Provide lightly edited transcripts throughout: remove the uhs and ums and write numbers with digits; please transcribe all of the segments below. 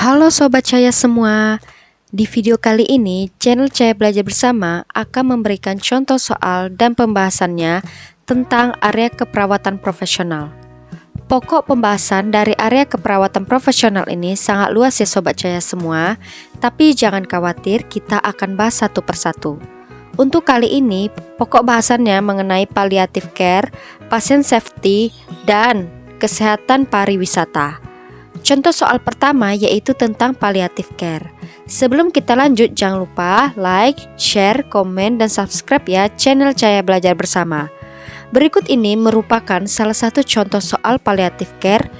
Halo Sobat Cahaya semua. Di video kali ini, channel Cahaya Belajar Bersama akan memberikan contoh soal dan pembahasannya tentang area keperawatan profesional. Pokok pembahasan dari area keperawatan profesional ini sangat luas ya Sobat Cahaya semua, tapi jangan khawatir, kita akan bahas satu persatu. Untuk kali ini, pokok bahasannya mengenai palliative care, patient safety, dan kesehatan pariwisata. Contoh soal pertama yaitu tentang palliative care. Sebelum kita lanjut, jangan lupa like, share, komen, dan subscribe ya channel Cahaya Belajar Bersama. Berikut ini merupakan salah satu contoh soal palliative care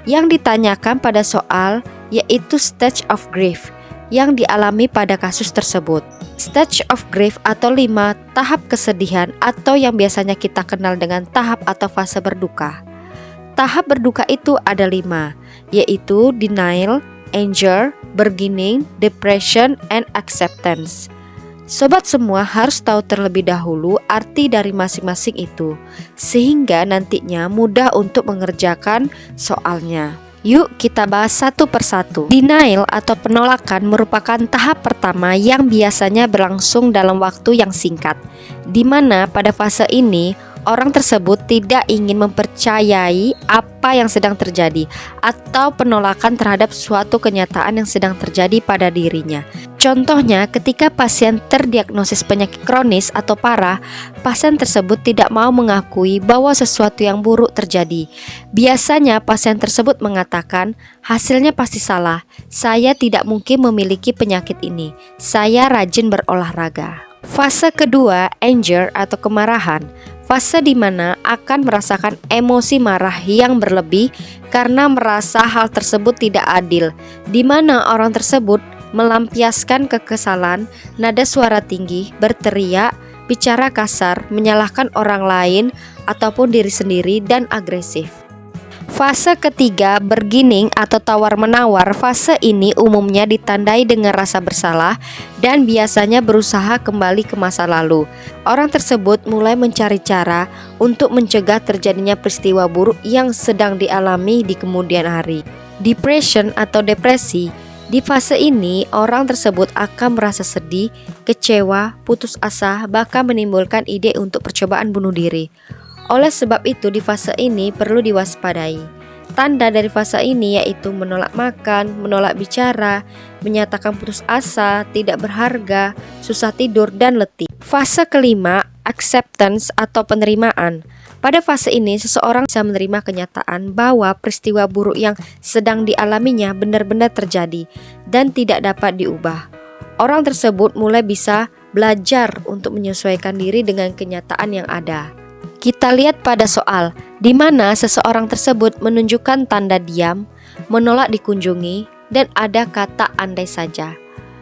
yang ditanyakan pada soal, yaitu stage of grief yang dialami pada kasus tersebut. Stage of grief atau 5 tahap kesedihan atau yang biasanya kita kenal dengan tahap atau fase berduka. Tahap berduka itu ada 5, yaitu denial, anger, bargaining, depression, and acceptance. Sobat semua harus tahu terlebih dahulu arti dari masing-masing itu, sehingga nantinya mudah untuk mengerjakan soalnya. Yuk kita bahas satu persatu. Denial atau penolakan merupakan tahap pertama yang biasanya berlangsung dalam waktu yang singkat, di mana pada fase ini orang tersebut tidak ingin mempercayai apa yang sedang terjadi atau penolakan terhadap suatu kenyataan yang sedang terjadi pada dirinya. Contohnya, ketika pasien terdiagnosis penyakit kronis atau parah, pasien tersebut tidak mau mengakui bahwa sesuatu yang buruk terjadi. Biasanya pasien tersebut mengatakan, hasilnya pasti salah, saya tidak mungkin memiliki penyakit ini, saya rajin berolahraga. Fase kedua, anger atau kemarahan. Fase di mana akan merasakan emosi marah yang berlebih karena merasa hal tersebut tidak adil, di mana orang tersebut melampiaskan kekesalan, nada suara tinggi, berteriak, bicara kasar, menyalahkan orang lain ataupun diri sendiri, dan agresif. Fase ketiga, bargaining atau tawar-menawar. Fase ini umumnya ditandai dengan rasa bersalah dan biasanya berusaha kembali ke masa lalu. Orang tersebut mulai mencari cara untuk mencegah terjadinya peristiwa buruk yang sedang dialami di kemudian hari. Depression atau depresi. Di fase ini, orang tersebut akan merasa sedih, kecewa, putus asa, bahkan menimbulkan ide untuk percobaan bunuh diri. Oleh sebab itu, di fase ini perlu diwaspadai. Tanda dari fase ini yaitu menolak makan, menolak bicara, menyatakan putus asa, tidak berharga, susah tidur, dan letih. Fase kelima, acceptance atau penerimaan. Pada fase ini, seseorang bisa menerima kenyataan bahwa peristiwa buruk yang sedang dialaminya benar-benar terjadi dan tidak dapat diubah. Orang tersebut mulai bisa belajar untuk menyesuaikan diri dengan kenyataan yang ada. Kita lihat pada soal, di mana seseorang tersebut menunjukkan tanda diam, menolak dikunjungi, dan ada kata andai saja.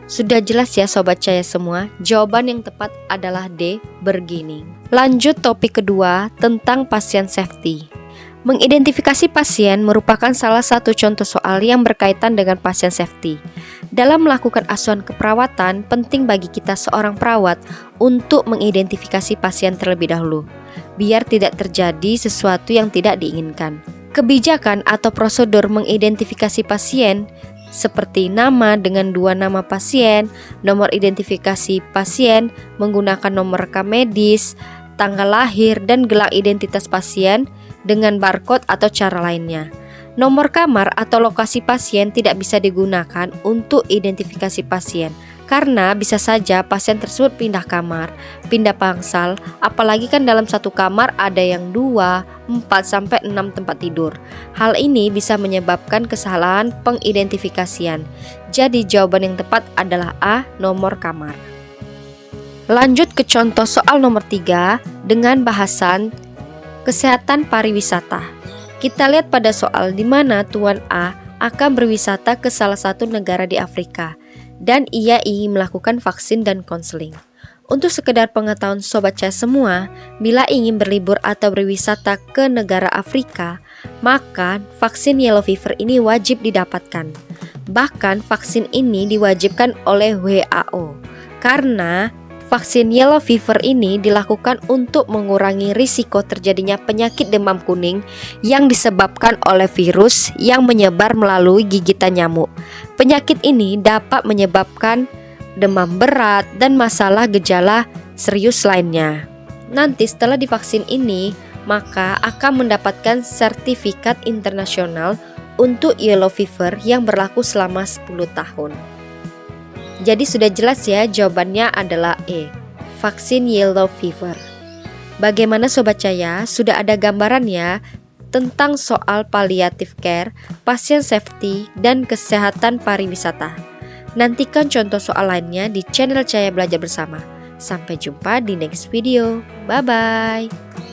Sudah jelas ya Sobat Cahaya semua, jawaban yang tepat adalah D, bargaining. Lanjut topik kedua tentang patient safety. Mengidentifikasi pasien merupakan salah satu contoh soal yang berkaitan dengan patient safety. Dalam melakukan asuhan keperawatan, penting bagi kita seorang perawat untuk mengidentifikasi pasien terlebih dahulu, biar tidak terjadi sesuatu yang tidak diinginkan. Kebijakan atau prosedur mengidentifikasi pasien seperti nama dengan 2 nama pasien, nomor identifikasi pasien, menggunakan nomor rekam medis, tanggal lahir, dan gelang identitas pasien dengan barcode atau cara lainnya. Nomor kamar atau lokasi pasien tidak bisa digunakan untuk identifikasi pasien, karena bisa saja pasien tersebut pindah kamar, pindah pangsal, apalagi kan dalam satu kamar ada yang 2, 4, sampai 6 tempat tidur. Hal ini bisa menyebabkan kesalahan pengidentifikasian. Jadi jawaban yang tepat adalah A, nomor kamar. Lanjut ke contoh soal nomor 3 dengan bahasan kesehatan pariwisata. Kita lihat pada soal di mana Tuan A akan berwisata ke salah satu negara di Afrika dan ia ingin melakukan vaksin dan konseling. Untuk sekedar pengetahuan Sobat Cahaya semua, bila ingin berlibur atau berwisata ke negara Afrika, maka vaksin yellow fever ini wajib didapatkan. Bahkan vaksin ini diwajibkan oleh WHO karena vaksin yellow fever ini dilakukan untuk mengurangi risiko terjadinya penyakit demam kuning yang disebabkan oleh virus yang menyebar melalui gigitan nyamuk. Penyakit ini dapat menyebabkan demam berat dan masalah gejala serius lainnya. Nanti setelah divaksin ini, maka akan mendapatkan sertifikat internasional untuk yellow fever yang berlaku selama 10 tahun. Jadi sudah jelas ya, jawabannya adalah E, vaksin yellow fever. Bagaimana Sobat Cahaya? Sudah ada gambaran ya tentang soal palliative care, pasien safety, dan kesehatan pariwisata. Nantikan contoh soal lainnya di channel Cahaya Belajar Bersama. Sampai jumpa di next video. Bye-bye.